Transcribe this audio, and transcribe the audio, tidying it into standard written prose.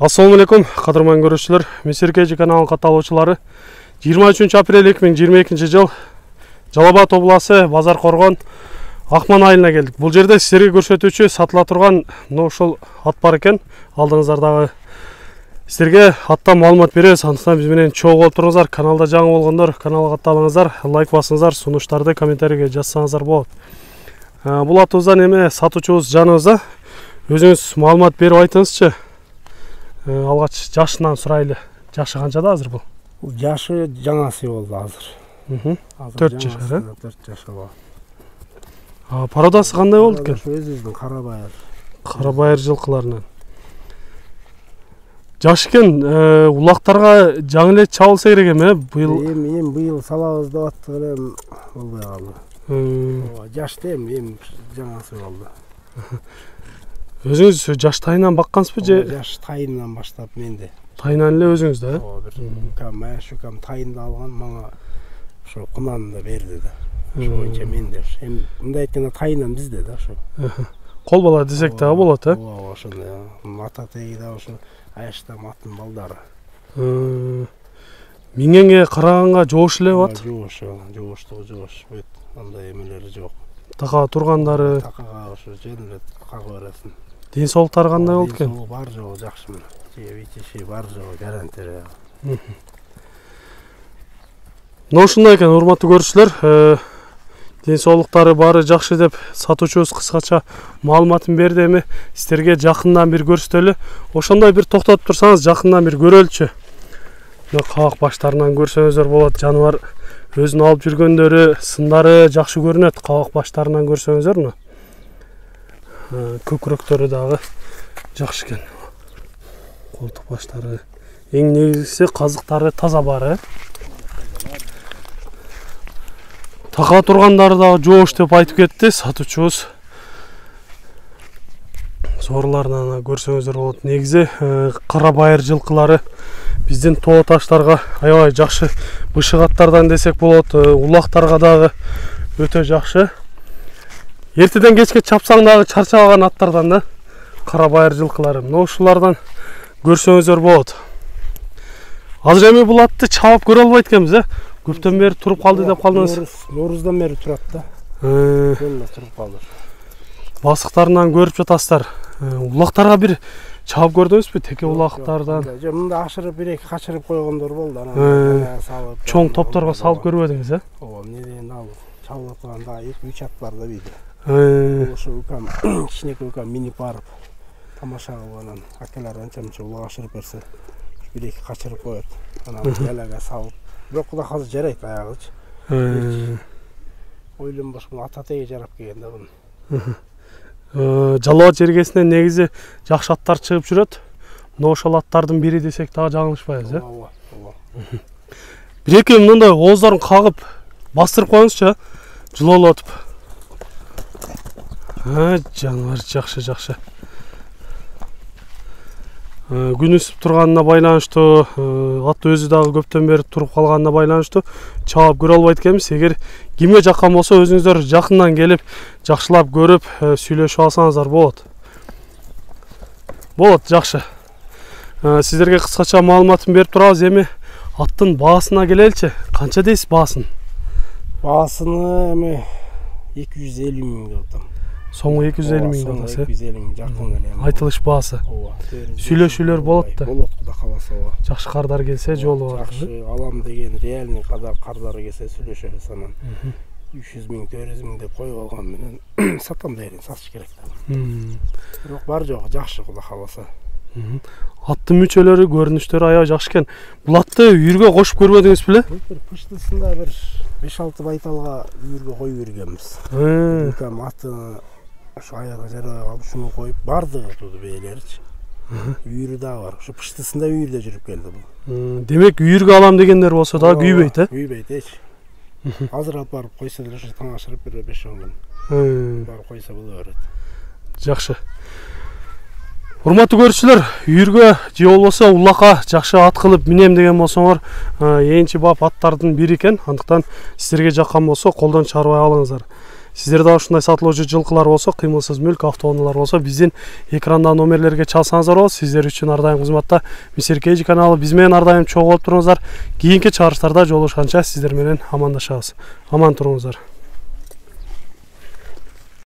Assalamu alaikum, qadırman görüşçüler. Месеркежи каналының катталуучулары. 23 апрель 2022 жыл Жалал-Абад обласы Базар Коргон Акман айылына келдик. Бул жерде силерге көрсөтүүчү сатыла турган ушул ат бар экен. Алдыңыздардагы силерге аттан маалымат беребиз. Андыктан биз менен чогуу болуп туруңуздар. Каналда жаңы болгондор каналга катталыңыздар, лайк басыңыздар, сунуштарды комментарийге жазсаңыздар болот. Бул атыбыздан эме сатуучубуз жаныбызда. Өзүңүз маалымат берип айтыңызчы. Алгач жашынан сурайлы. Жашы канчада азыр бул? Жашы жаңасы болду азыр. 4 жаш, 4 жашка бар. Пародасы кандай болду экен? Өзүбүздүн Карабайыр. Карабайыр жылкыларынан. Жаш экен, улактарга жаңы эле чабылса керек эме, быйыл. Эми быйыл салабыз деп аттык элем болбой калды. Жаш эми жаңасы болду. Өзүңүз жаш тайынан баккансызбы же? Жаш тайынан баштап менде. Тайынан эле өзүңүз да? Бир шукам тайынды алган, мага ошо кунанды берди да. Ошо боюнча менде. Эми мындай айтканда тайынан бизде да ошо. Кол бала десек дагы болот, Ооба, ошондой. Ата теги да ошо Аяшта аттын балдары. Миңеңге караганга жоош эле болот? Жоош. Бүт андай эмелери жок. Така тургандары. Такага ошо жөн эле кага бересиң. Ден соолуктары кандай болот экен? Бар жогу жакшы мына. Витиши бар жогу гарантия. Ушундай экен, урматтуу көрүүчүлөр. Ден соолуктары баары жакшы деп сатуучубуз кыскача маалыматын берди. Эми сиздерге жакындан бир көрсөтөлү. Ошондой бир токтотуп турсаңыз, жакындан бир көрөлүчү. Мына кабак баштарынан көрсөңүздөр болот. Жаныбар өзүн алып жүргөндөрү, сындары жакшы көрүнөт. Кабак баштарынан көрсөңүздөр мына. Көкүрөктөрү дагы жакшы экен. Колтук баштары. Эң негизгиси казыктары таза бар, Така тургандары дагы жоош деп айтып кетти сатуучубуз. Сорларынан көрсөңүздөр болот. Негизи Карабайыр жылкылары биздин тоо таштарга аябай жакшы бышыгаттардан десек болот. Улактарга дагы өтө жакшы. Эртеден кечке чапсаң дагы чарчабаган аттардан да Карабайыр жылкылары. Мына ушулардан көрсөңүздөр болот. Азыр эми бул атты чабып көрө албайт экенбиз, Көптөн бери туруп калды деп калдыңыз. Норуздан бери турат да. Көңүл туруп калды. Басыктарынан көрүп жатасыздар. Улактарга бир чабып көрдүңүзбү? Теке улактардан. Жок, мында ашырып бир-эки качырып койгондор болду. Анан салып. Чоң топторго салып көрбөдүңүз, Ооба, неден алып чабып атканда 2-3 ат бар да биде. Ошо укам кичинекей укам минип барып тамаша кылган акалар анча-мынча улак ашырып берсе, бир-эки качырып коет. Анан ялага салып. Бирок Кудай азыр жарайт аягычы. Ойлонбош ата теги жарап келген да буну. Жалал-Абад жергесинен негизи жакшы аттар чыгып жүрөт. Мына ошол аттардын бири десек дагы жаңылышпайбыз, Ооба. Бир-эки мындай ооздорун кагып бастырып коюңузчу, жылоолотуп. Жаныбар жакшы. Күн ысып турганына байланыштуу, ат өзү дагы көптөн бери туруп калганына байланыштуу чабып көрө албайт экенбиз. Эгер кимге жаккан болсо, өзүңүздөр жакындан келип, жакшылап көрүп, сүйлөшүп алсаңыздар болот. Жакшы. Сиздерге кыскача маалыматын берип турабыз. Эми аттын баасына келеличи. Канча дейсиз баасын? Баасыны эми 250 миң деп атам. Соңу 250 миң деп атасыз. 250 миң жакын эле. Айтылыш баасы. Сүйлөшүүлөр болот да. Болот, Кудай кааласа. Жакшы кардар келсе жолу бар. Жакшы алам деген реальный кардары келсе сүйлөшөбүз. Анан 300 миң, 400 миң деп коюп алган менен сатам деген сатыш керек да. Бирок бар жок жакшы, Кудай кааласа. Аттын мүчөлөрү, көрүнүштөрү аябай жакшы экен. Бул атты үйүргө кошуп көрбөдүңүз беле? Пыштысында бир 5-6 байталга үйүргө коюп бергенбиз. Укам аты ошо аягы жарабай калып, ушуну коюп бардыгы туду бээлеричи. Үйүрү да бар. Ошо пыштысында үйүрдө жүрүп келди бул. Демек үйүргө алам дегендер болсо да күйбөйт, Күйбөйт эч. Азыр алып барып койсо деле ошо таң ашырып бир 5-10 күн. Барып койсо боло берет. Жакшы. Урматтуу көрүүчүлөр, үйүргө же болбосо улакка жакшы ат кылып минем деген болсоңор, энчи бап аттардын бири экен. Андыктан сиздерге жаккан болсо колдон чыгарбай алыңыздар. Сіздерде ушундай сатылуучу жылкылар болсо, кыймылсыз мүлк, автоунаалар болсо, биздин экрандагы номерлерге чалсаңыздар болот. Сиздер үчүн ар дайым кызматта Мистер Кейджи каналы. Биз менен ар дайым чогуу болуп туруңуздар. Кийинки чыгарыштарда жолугушканча сиздер менен амандашабыз. Аман туруңуздар.